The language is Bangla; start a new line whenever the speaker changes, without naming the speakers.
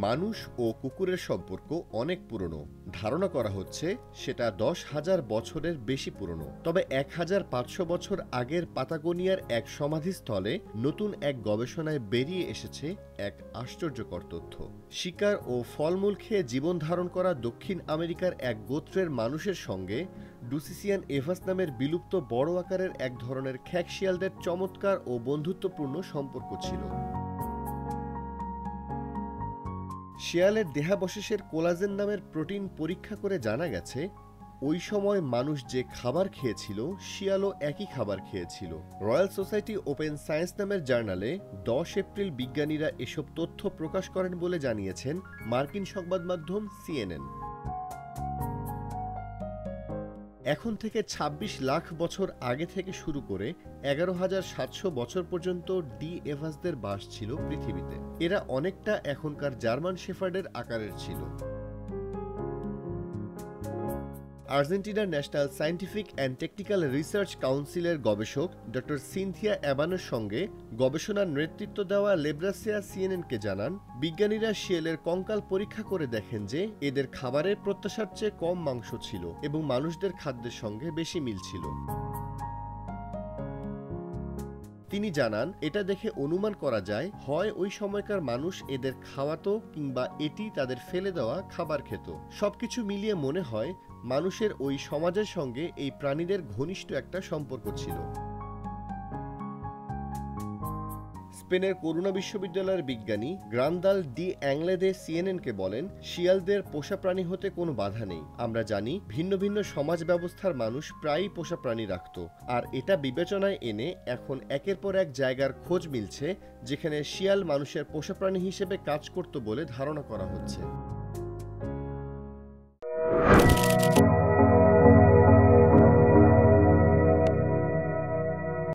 মানুষ ও কুকুরের সম্পর্ক অনেক পুরনো। ধারণা করা হচ্ছে সেটা 10,000 বছরের বেশি পুরনো। তবে 1,500 বছর আগের পাতাগোনিয়ার এক সমাধিস্থলে নতুন এক গবেষণায় বেরিয়ে এসেছে এক আশ্চর্যকর তথ্য। শিকার ও ফলমূল খেয়ে জীবন ধারণ করা দক্ষিণ আমেরিকার এক গোত্রের মানুষের সঙ্গে ডুসিসিয়ান এভাস নামের বিলুপ্ত বড় আকারের এক ধরনের খ্যাঁকশিয়ালদের চমৎকার ও বন্ধুত্বপূর্ণ সম্পর্ক ছিল। শিয়ালের দেহাবশেষের কোলাজেন নামের প্রোটিন পরীক্ষা করে জানা গেছে ওই সময় মানুষ যে খাবার খেয়েছিল শিয়ালও একই খাবার খেয়েছিল। রয়্যাল সোসাইটি ওপেন সায়েন্স নামের জার্নালে 10 এপ্রিল বিজ্ঞানীরা এসব তথ্য প্রকাশ করেন বলে জানিয়েছেন মার্কিন সংবাদ মাধ্যম CNN। এখন থেকে ২৬ লাখ বছর আগে থেকে শুরু করে ১১,৭০০ বছর পর্যন্ত ডি এভাসদের বাস ছিল পৃথিবীতে। এরা অনেকটা এখনকার জার্মান শেফার্ডের আকারের ছিল। আর্জেন্টিনার national scientific and technical research কাউন্সিলের গবেষক ডক্টর সিনথিয়া অ্যাবানোর সঙ্গে গবেষণার নেতৃত্ব দেওয়া লেব্রাসিয়া CNN-কে জানান, বিজ্ঞানীরা শিয়ালের কঙ্কাল পরীক্ষা করে দেখেন যে এদের খাবারের প্রত্যাশার চেয়ে কম মাংস ছিল এবং মানুষদের খাদ্যের সঙ্গে বেশি মিল ছিল। তিনি জানান, এটা দেখে অনুমান করা যায় হয় ওই সময়কার মানুষ এদের খাওয়াতো কিংবা এটি তাদের ফেলে দেওয়া খাবার খেত। সবকিছু মিলিয়ে মনে হয় মানুষের ওই সমাজের সঙ্গে এই প্রাণীদের ঘনিষ্ঠ একটা সম্পর্ক ছিল। স্পেনের করুণা বিশ্ববিদ্যালয়ের বিজ্ঞানী গ্রান্দাল ডি অ্যাংলেদে CNN-কে বলেন, শিয়ালদের পোষা প্রাণী হতে কোনো বাধা নেই। আমরা জানি ভিন্ন ভিন্ন সমাজ ব্যবস্থার মানুষ প্রায়ই পোষা প্রাণী রাখত, আর এটা বিবেচনায় এনে এখন একের পর এক জায়গার খোঁজ মিলছে যেখানে শিয়াল মানুষের পোষা প্রাণী হিসেবে কাজ করত বলে ধারণা করা হচ্ছে।